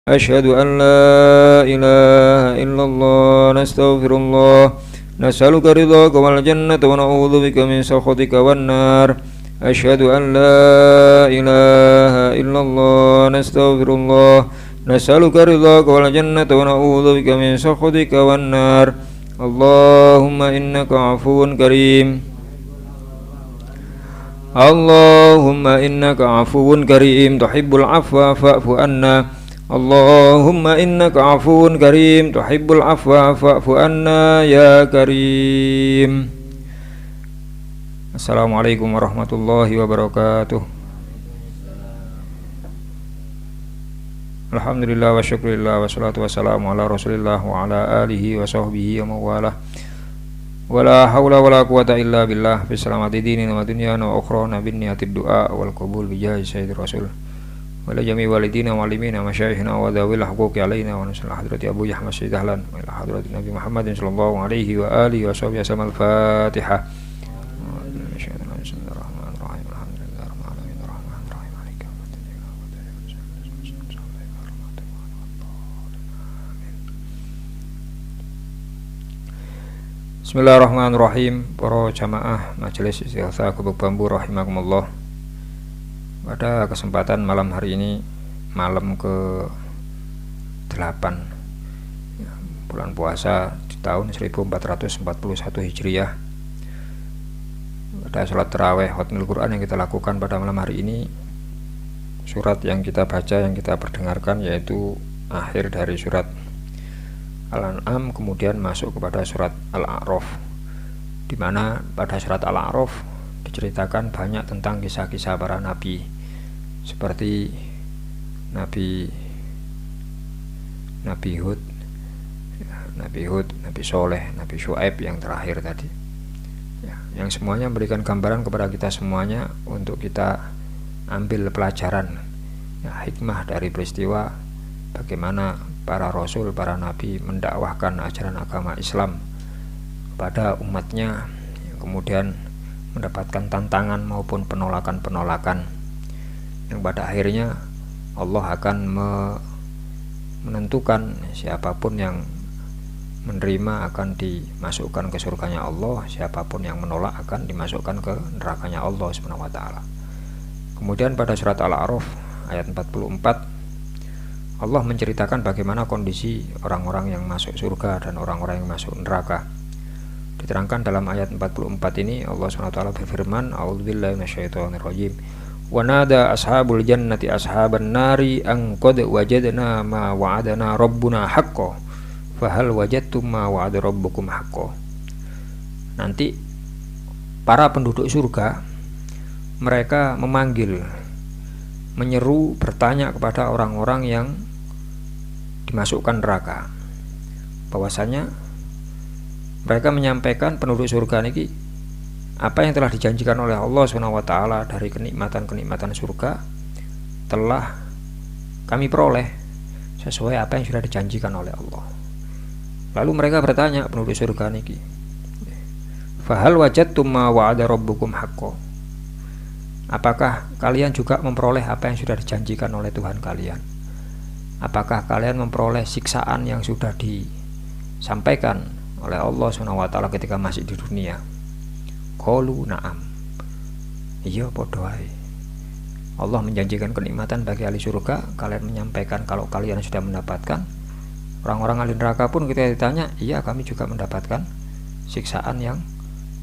أشهد أن لا إله إلا الله نستغفر الله نسألك رضاك والجنة ونعوذ بك من سخطك والنار أشهد أن لا إله إلا الله نستغفر الله نسألك رضاك والجنة ونعوذ بك من سخطك والنار اللهم إنك عفو كريم اللهم إنك عفو كريم تحب العفو فاعف عنا اللهم إنك عفو كريم تحب العفو فاعف عنا يا كريم. Assalamualaikum warahmatullahi wabarakatuh. Alhamdulillah wa syukurillah wa salatu wassalamu ala rasulillah wa ala alihi wa sahbihi wa mawalah. Wala hawla wala quwata illa billah fi salamati dinina wa dunyana wa ukhrana bin niyatid du'a wal qabul bi jahi sayyidir rasul wa la jami walidina wa alimina masyayikhina wa dhawil huquqi alaina wa nasallu hadrati Abu Yahya Sayyid Dahlan wa ila hadrati Nabi Muhammadin sallallahu alaihi wa alihi wa sahbihi wasallam. Al-Fatihah. Bismillahirrahmanirrahim. Para jamaah Majelis Istighatsah Gubuk Bambu rahimakumullah. Pada kesempatan malam hari ini, malam ke-8 bulan puasa di tahun 1441 Hijriah, pada sholat tarawih khatmul Quran yang kita lakukan pada malam hari ini, surat yang kita baca, yang kita perdengarkan yaitu akhir dari surat Al-An'am, kemudian masuk kepada surat Al-A'raf, di mana pada surat Al-A'raf diceritakan banyak tentang kisah-kisah para nabi, seperti Nabi Hud, Nabi Soleh, Nabi Syuaib yang terakhir tadi, yang semuanya memberikan gambaran kepada kita semuanya untuk kita ambil pelajaran, hikmah dari peristiwa bagaimana para rasul, para nabi mendakwahkan ajaran agama Islam pada umatnya, yang kemudian mendapatkan tantangan maupun penolakan-penolakan, yang pada akhirnya Allah akan menentukan siapapun yang menerima akan dimasukkan ke surganya Allah, siapapun yang menolak akan dimasukkan ke nerakanya Allah Subhanahu wa taala. Kemudian pada surat Al-A'raf ayat 44, Allah menceritakan bagaimana kondisi orang-orang yang masuk surga dan orang-orang yang masuk neraka. Diterangkan dalam ayat 44 ini, Allah SWT berfirman, A'udzubillahi minasyaitonirrajim. Wa nada ashabul jannati ashaban nari an qad wajadna ma wa'adana rabbuna haqqan fa hal wajadtum ma wa'ada rabbukum haqqan. Nanti para penduduk surga mereka memanggil, menyeru, bertanya kepada orang-orang yang dimasukkan neraka, bahwasanya mereka menyampaikan penduduk surga ini apa yang telah dijanjikan oleh Allah SWT dari kenikmatan-kenikmatan surga telah kami peroleh sesuai apa yang sudah dijanjikan oleh Allah. Lalu mereka bertanya, penduduk surga ini, fahal wajadtum ma wa'ada rabbukum haqqan, apakah kalian juga memperoleh apa yang sudah dijanjikan oleh Tuhan kalian? Apakah kalian memperoleh siksaan yang sudah disampaikan oleh Allah SWT ketika masih di dunia? Qalu na'am. Iya, padha wae. Allah menjanjikan kenikmatan bagi ahli surga, kalian menyampaikan kalau kalian sudah mendapatkan. Orang-orang ahli neraka pun ketika ditanya, iya kami juga mendapatkan siksaan yang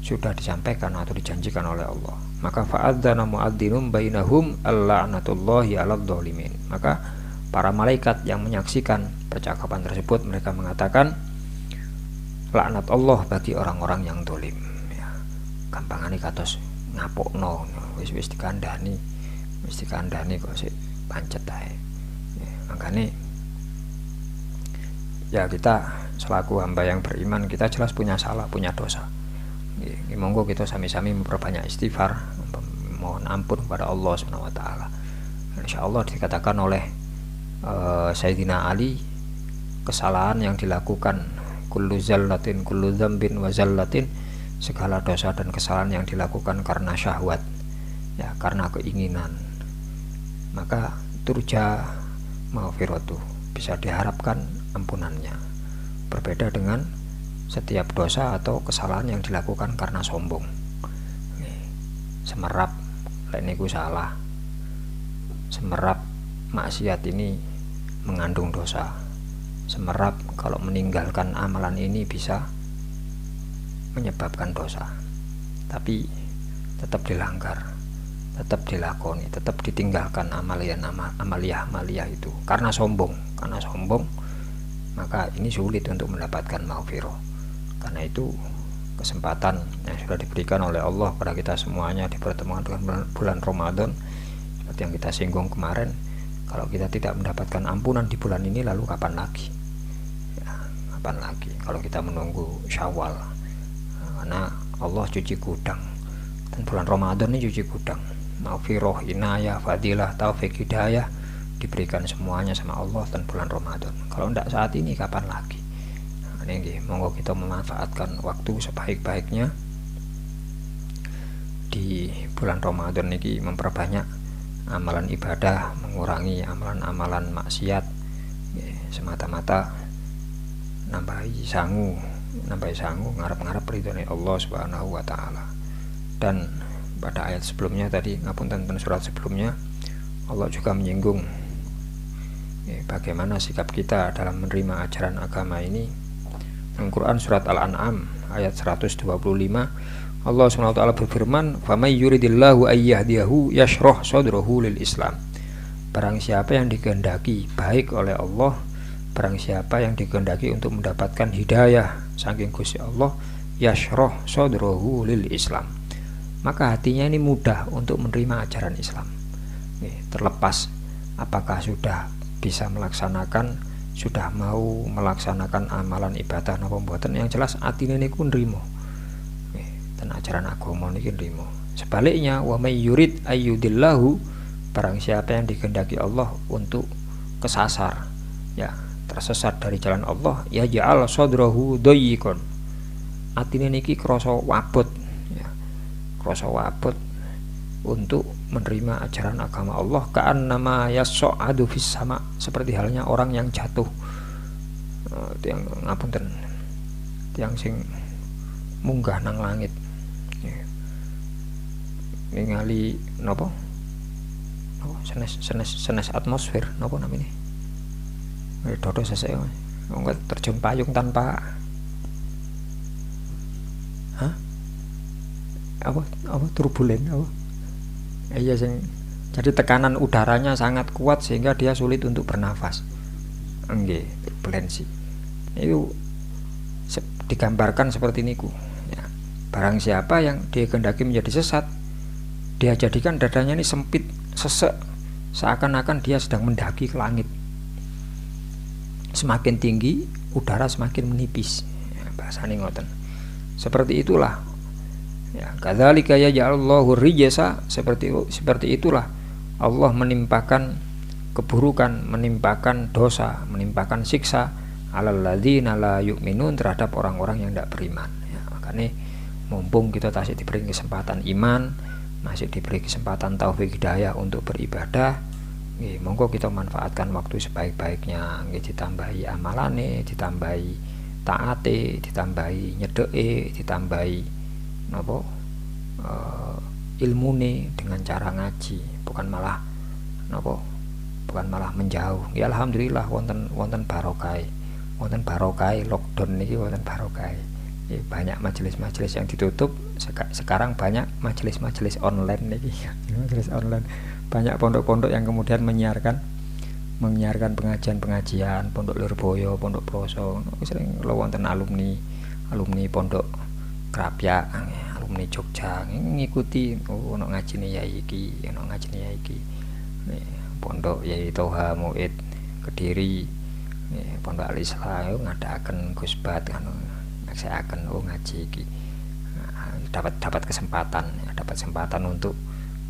sudah disampaikan atau dijanjikan oleh Allah. Maka fa'adzana mu'adzinum bainahum al-la'natullahi 'alal dzalimin. Maka para malaikat yang menyaksikan percakapan tersebut, mereka mengatakan, laknat Allah bagi orang-orang yang dolim. Gampangane kados ngapokno, wis dikandhani kok sik pancet ae. Makane ya kita selaku hamba yang beriman, kita jelas punya salah, punya dosa. Monggo kita sami-sami memperbanyak istighfar, mohon ampun kepada Allah Subhanahu wa taala. Insyaallah dikatakan oleh Sayyidina Ali, kesalahan yang dilakukan kullu zallatin kullu dzambin wa zallatin, segala dosa dan kesalahan yang dilakukan karena syahwat, ya karena keinginan, maka turja maghfiratuh, bisa diharapkan ampunannya. Berbeda dengan setiap dosa atau kesalahan yang dilakukan karena sombong. Semerap lek niku salah. Semerap maksiat ini mengandung dosa. Semerap kalau meninggalkan amalan ini bisa menyebabkan dosa. Tapi tetap dilanggar, tetap dilakoni, tetap ditinggalkan amaliyah itu karena sombong. Maka ini sulit untuk mendapatkan maghfirah. Karena itu kesempatan yang sudah diberikan oleh Allah kepada kita semuanya di pertemuan dengan bulan Ramadan, seperti yang kita singgung kemarin, kalau kita tidak mendapatkan ampunan di bulan ini, lalu kapan lagi? Ya, kapan lagi? Kalau kita menunggu Syawal, karena Allah cuci gudang, dan bulan Ramadan ini cuci gudang. Maghfirah, inayah, fadilah, taufik, hidayah diberikan semuanya sama Allah dan bulan Ramadan. Kalau tidak saat ini, kapan lagi? Ini monggo kita memanfaatkan waktu sebaik-baiknya di bulan Ramadan ini, memperbanyak amalan ibadah, mengurangi amalan-amalan maksiat, semata-mata nambahi sangu ngarep-ngarep ridhone Allah Subhanahu wa taala. Dan pada ayat sebelumnya tadi, ngapunten surat sebelumnya, Allah juga menyinggung bagaimana sikap kita dalam menerima ajaran agama ini. Al-Quran surat Al-An'am ayat 125, Allah SWT berfirman, "Faman yuridillahu ayyahdiyahu yashrah sadrahu lil Islam." Barang siapa yang dikehendaki baik oleh Allah, barang siapa yang dikehendaki untuk mendapatkan hidayah saking Gusti Allah, yashrah sadrahu lil Islam, maka hatinya ini mudah untuk menerima ajaran Islam. Terlepas apakah sudah bisa melaksanakan, sudah mau melaksanakan amalan ibadah napa mboten, yang jelas atine niku nrimo dan ajaran agama niki nrimo. Sebaliknya, wa may yurid ayyudillahu, barang siapa yang dikehendaki Allah untuk kesasar, ya tersesat dari jalan Allah, ya ja'al sadrahu dayyikon, atine niki krasa wabot, ya krasa wabot untuk menerima ajaran agama Allah, ka'annama yas'adu fis sama, seperti halnya orang yang jatuh, yang ngapunten, yang sing munggah nang langit, ningali napa senes atmosfer napa namanya, dodo sesek enggak terjun payung tanpa apa turbulen apa. Iya, jadi tekanan udaranya sangat kuat sehingga dia sulit untuk bernafas. Nggih, turbulensi. Itu digambarkan seperti niku. Ya. Barang siapa yang dikehendaki menjadi sesat, dia jadikan dadanya ini sempit, sesek, seakan-akan dia sedang mendaki ke langit. Semakin tinggi, udara semakin menipis. Ya, bahasane ngoten. Seperti itulah. Ya, kadzalika yaj'alullahu rijsa, seperti itulah Allah menimpakan keburukan, menimpakan dosa, menimpakan siksa alal ladzina la yu'minun, terhadap orang-orang yang tidak beriman. Ya, makanya mumpung kita masih diberi kesempatan iman, masih diberi kesempatan taufik hidayah untuk beribadah, monggo kita manfaatkan waktu sebaik-baiknya, ditambahi amalane, ditambahi taate, ditambahi nyedeke, ditambahi ilmune dengan cara ngaji, bukan malah menjauh. Ya alhamdulillah wonten barokah lockdown niki, wonten barokah. Ya, banyak majelis-majelis yang ditutup, sekarang banyak majelis-majelis online niki. Majelis online, banyak pondok-pondok yang kemudian menyiarkan pengajian, pondok Lirboyo, pondok Ploso, sering wonten alumni pondok Krapyak, alumni Jogja ngikuti, ono ngajine yai iki, pondok Yai Toha Muid Kediri, pondok Al-Islam ngadaken Gusbat kan ngaksaaken ngaji iki. Dapat kesempatan untuk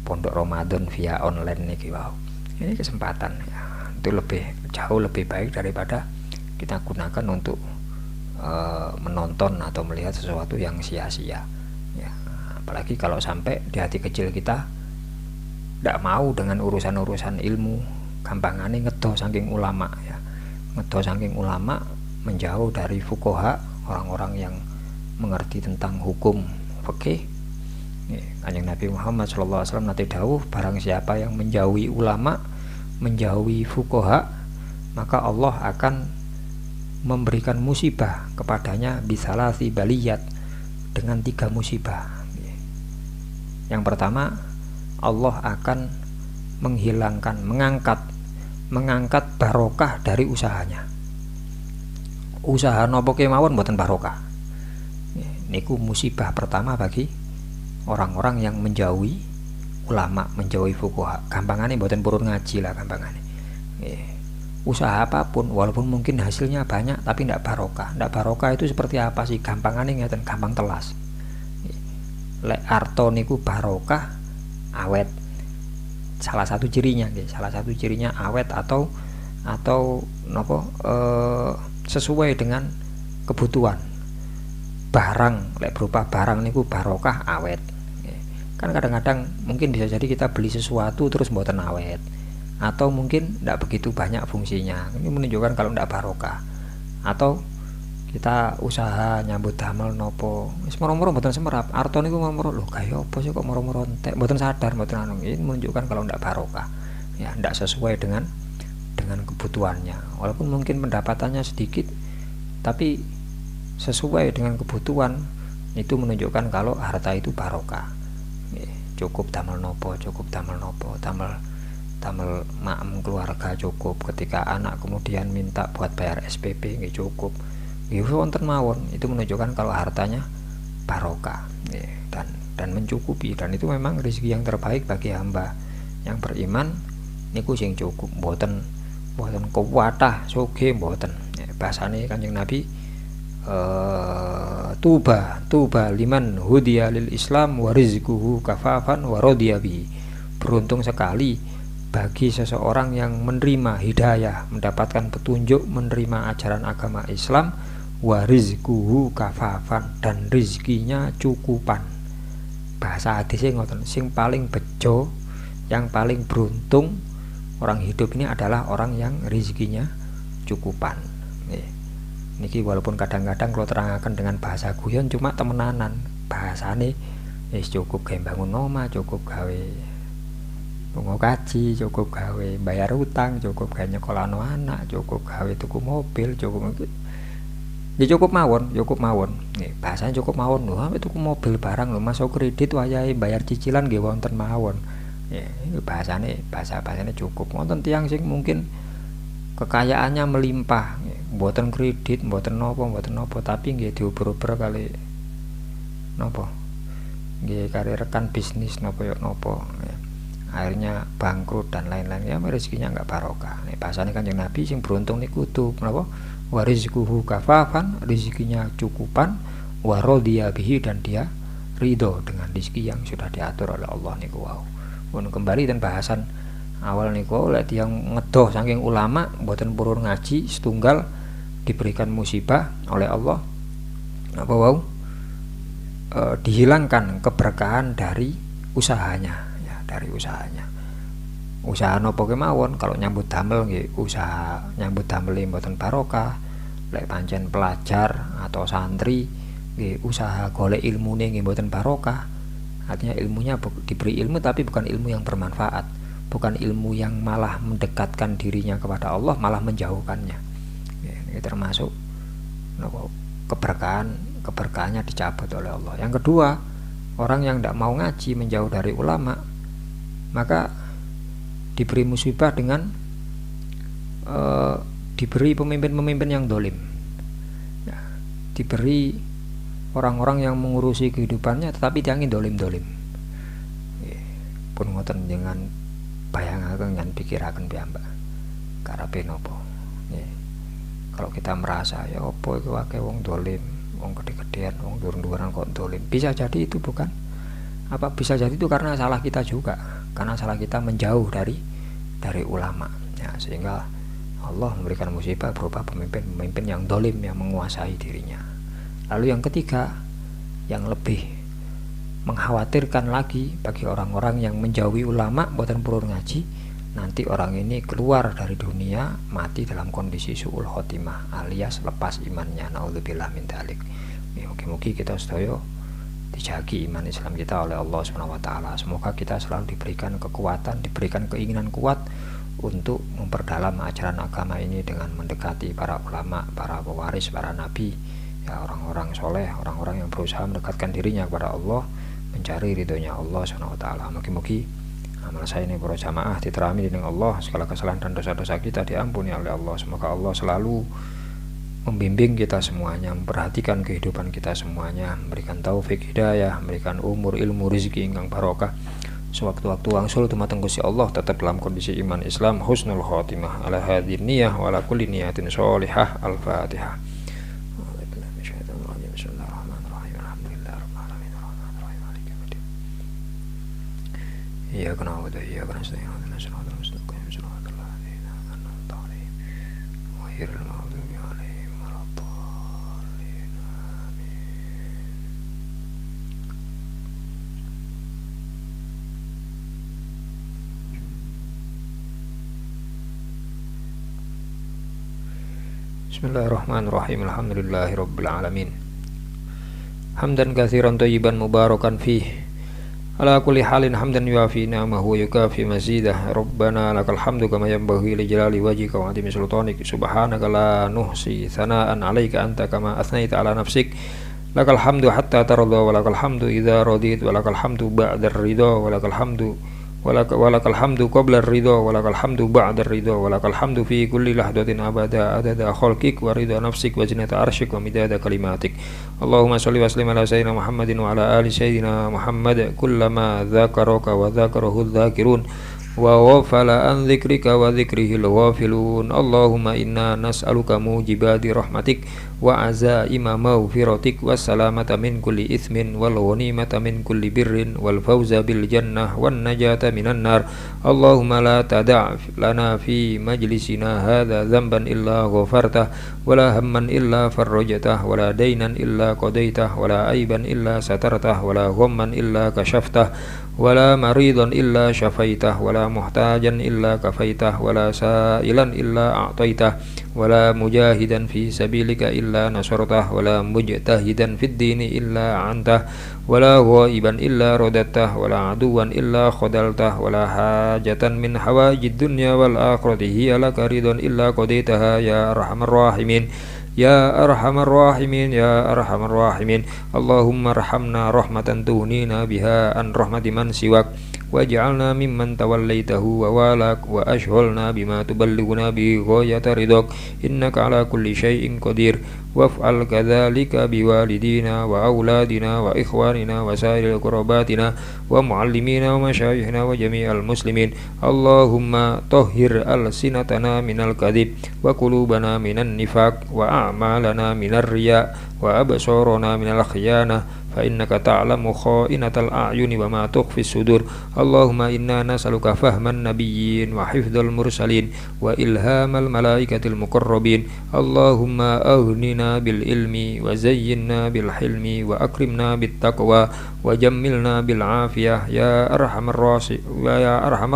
pondok Ramadan via online niki, wow. Ini kesempatan ya, itu jauh lebih baik daripada kita gunakan untuk menonton atau melihat sesuatu yang sia-sia ya. Apalagi kalau sampai di hati kecil kita tidak mau dengan urusan-urusan ilmu, gampangane ngedoh saking ulama ya. ngedo saking ulama, menjauh dari fuqaha, orang-orang yang mengerti tentang hukum fikih. Kanjeng Nabi Muhammad SAW nanti dawuh, barang siapa yang menjauhi ulama, menjauhi fuqaha, maka Allah akan memberikan musibah kepadanya bisalasi baliyat, dengan 3 musibah. Yang pertama, Allah akan menghilangkan, mengangkat barokah dari usahanya. Usaha nopo kemawon mboten barokah. Niku musibah pertama bagi orang-orang yang menjauhi ulama, menjauhi fuqaha. Gampangane mboten purun ngaji lah gampangane. Usaha apapun walaupun mungkin hasilnya banyak tapi tidak barokah. Tidak barokah itu seperti apa sih? Gampangane ngeten, gampang telas. Lek arto niku barokah, awet. Salah satu cirinya awet atau nopo sesuai dengan kebutuhan. Barang lek berupa barang niku barokah, awet. Kan kadang-kadang mungkin bisa jadi kita beli sesuatu terus mboten awet, atau mungkin tidak begitu banyak fungsinya. Ini menunjukkan kalau tidak barokah. Atau kita usaha nyambut damel nopo wis moro-moro mboten semerap, arto niku moro-moro lho kaya apa sih kok moro-moro entek, mboten sadar, mboten anu. Ini menunjukkan kalau ndak barokah. Ya, ndak sesuai dengan kebutuhannya. Walaupun mungkin pendapatannya sedikit tapi sesuai dengan kebutuhan, itu menunjukkan kalau harta itu barokah. Cukup damel nopo, damel maem keluarga cukup, ketika anak kemudian minta buat bayar SPP nggih cukup. Wonten mawon, itu menunjukkan kalau hartanya barokah dan mencukupi, dan itu memang rezeki yang terbaik bagi hamba yang beriman. Niku sing cukup, mboten kuwatah sugih mboten. Bahasane Kanjeng Nabi, tuba liman hudiya lil Islam wa rizquhu kafafan wa radiya bi. Beruntung sekali bagi seseorang yang menerima hidayah, mendapatkan petunjuk, menerima ajaran agama Islam, wa rizquhu kafafan, dan rizkinya cukupan. Bahasa hadisnya ngoten, sing paling bejo, yang paling beruntung orang hidup ini adalah orang yang rizkinya cukupan. Niki walaupun kadang-kadang kalau terangkan dengan bahasa guyon cuma temenanan, bahasane wis cukup gawe bangun omah, cukup gawe lunga kaji, cukup gawe bayar utang, cukup gawe nyekolahno anak, cukup gawe tuku mobil, cukup ya cukup mawon. Nih, bahasanya cukup mawon lho, sampe tuku mobil barang lho, masuk kredit wayahe bayar cicilan nggih wonten mawon. Ya, ini bahasane cukup. Wonten tiyang sing mungkin kekayaannya melimpah, mboten kredit, mboten nopo, tapi nggih diuber-uber kali nopo, nggih kari rekan bisnis nopo ya nopo, akhirnya bangkrut dan lain-lain. Ya rezekinya enggak barokah. Nek bahasane Kanjeng Nabi, sing beruntung niku kudu napa, wa rizquhu kafafan, rezekinya cukupan, wa radiya bihi, dan dia ridho dengan rezeki yang sudah diatur oleh Allah niku. Wow. Pun kembali dan bahasan awal niku, lek yang ngedoh saking ulama mboten purun ngaji, setunggal diberikan musibah oleh Allah apa wow, dihilangkan keberkahan dari usahanya, ya, dari usahanya. Usaha nopo kemawon, kalau nyambut damel nggih, usaha nyambut damel mboten barokah. Lek pancen pelajar atau santri nggih, usaha golek ilmune nggih mboten barokah. Artinya ilmunya diberi ilmu tapi bukan ilmu yang bermanfaat, bukan ilmu yang malah mendekatkan dirinya kepada Allah, malah menjauhkannya. Ini termasuk keberkahannya dicabut oleh Allah. Yang kedua, orang yang tidak mau ngaji, menjauh dari ulama, maka diberi musibah dengan diberi pemimpin-pemimpin yang dolim, ya, diberi orang-orang yang mengurusi kehidupannya tetapi dia ingin dolim. Pun ngoten dengan bayangaken dan pikiraken piyambak karepe napa. Kalau kita merasa ya apa iku akeh wong dolim, wong gede-gedean, wong dur-duran kok dolim, bisa jadi itu bukan apa, bisa jadi itu karena salah kita juga, karena salah kita menjauh dari ulama, ya, sehingga Allah memberikan musibah berupa pemimpin yang dolim, yang menguasai dirinya. Lalu yang ketiga, yang lebih mengkhawatirkan lagi bagi orang-orang yang menjauhi ulama, boten purun ngaji, nanti orang ini keluar dari dunia mati dalam kondisi su'ul khotimah alias lepas imannya. Naudzubillah min dzalik. Mugi-mugi kita sedaya dijagi iman Islam kita oleh Allah SWT. Semoga kita selalu diberikan kekuatan, diberikan keinginan kuat untuk memperdalam ajaran agama ini dengan mendekati para ulama, para pewaris, para nabi, ya orang-orang soleh, orang-orang yang berusaha mendekatkan dirinya kepada Allah, mencari ridhonya Allah SWT. Mugi-mugi amal saya ini para jamaah diterami dengan Allah, segala kesalahan dan dosa-dosa kita diampuni oleh Allah. Semoga Allah selalu membimbing kita semuanya, memperhatikan kehidupan kita semuanya, memberikan taufik hidayah, memberikan umur, ilmu, rezeki ingkang barokah. Sewaktu-waktu wangsul dumateng Gusti Allah tetap dalam kondisi iman Islam, husnul khotimah. Ala hadhihi niyah wa ala kulli niyatin sholihah. Al-Fatihah. Iyyaka na'budu wa iyyaka nasta'in. Ihdinas siratal mustaqim. Siratal ladzina an'amta 'alaihim ghairil maghdubi 'alaihim waladdallin. Amin. Bismillahirrahmanirrahim. Alhamdulillahirabbil alamin. Hamdan katsiran thayyiban mubarakan fihi. Ala kulli halin hamdan yuafi ni'amahu wa yukafi mazidah. Rabbana lakal hamdu kama yanbaghi li jalali wajhika wa 'azimi sultanik. Subhanaka la nuhsi thana'an 'alaika anta kama athnaita 'ala nafsik. Lakal hamdu hatta tarda wa lakal hamdu idza radit wa lakal hamdu ba'da ar-ridha wa lakal hamdu walakal hamdu qabla ar-ridha wa lakal hamdu ba'da ar-ridha wa lakal hamdu fi kulli lahdatin abada adada khalqik wa ridha nafsik wa zinata arsyik wa midada kalimatik. Allahumma shalli wa sallim ala sayyidina Muhammadin wa ala ali sayyidina Muhammad kullama dzakaraka wa dzakarahu dzakirun wa ghafala an dzikrika wa dzikrihil ghafilun. Allahumma inna nas'aluka mujibati rahmatik wa azaima maghfiratik wa salamata min kulli ithmin wal ghanimata min kulli birrin wal fawza bil jannah wan najata minan nar. Allahumma la tada' lana fi majlisina hadha dhanban illa ghafartah wa la hamman illa farrajtah wa la daynan illa qadaitah wa la aiban illa satartah wa la ghamman illa kashaftah wa la maridan illa syafaitah wa la muhtajan illa kafaitah wa la sa'ilan illa a'taitah wa la mujahidan fi sabilika illa nasartah wa la mujtahidan fid dini illa a'antah wa la ghaiban illa radattah wa la aduwan illa khadaltah wa la hajatan min hawajid dunya wal akhirati hiya laka ridwan illa qadaitaha ya arhamar rahimin. Ya arhamar rahimin, ya arhamar rahimin. Allahumma arhamna rahmatan tuhnina biha an rahmati man siwak waj'alna mimman tawallaitahu wa walak wa ashghalna bima tuballighuna bi ghayata ridhak innaka ala kulli syai'in qadir waf'al kadzalika biwalidina wa auladina wa ikhwanina wa sairil qurabatina wa muallimina wa masyayikhina wa jami'al muslimin. Allahumma tahhir alsinatana minal kadhib wa qulubana minan nifaq wa a'malana minar riya wa absarana minal khiyanah fa innaka ta'lamu kha'inatal a'yuni wa ma tukhfis sudur. Allahumma inna nas'aluka fahman nabiyyin wa hifdzal mursalin wa ilhamal malaikatil muqarrabin. Allahumma aghnina bil ilmi wa zayyinna bil hilmi wa akrimna bit taqwa wa jammilna bil afiyah ya arhamar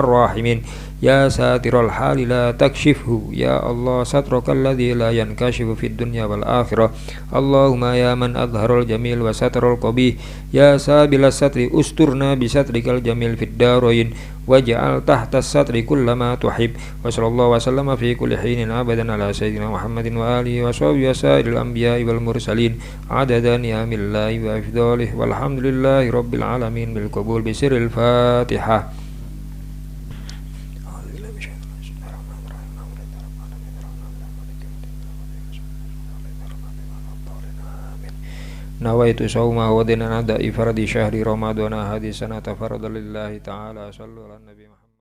rahimin. Ya satiral hali la takshifhu ya Allah satrakal ladzi la yankashifu fid dunya wal akhirah. Allahumma ya man adharal jamil wa sataral qabih ya sabilas satri usturna bi satrikal jamil fid darain waj'al tahta satri kullama tuhib. Wa sallallahu wa sallama fi kulli hinin abadan ala sayyidina Muhammadin wa alihi wa sahbihi wasairil anbiya'i wal mursalin adada ni'amillahi wa afdalihi walhamdulillahi rabbil alamin bil qabul bi sirril Fatihah. Nawaitu sawma wa dina nada ifardi syahri ramadana hadis sanata farada lillahi ta'ala sallu ala nabi Muhammad.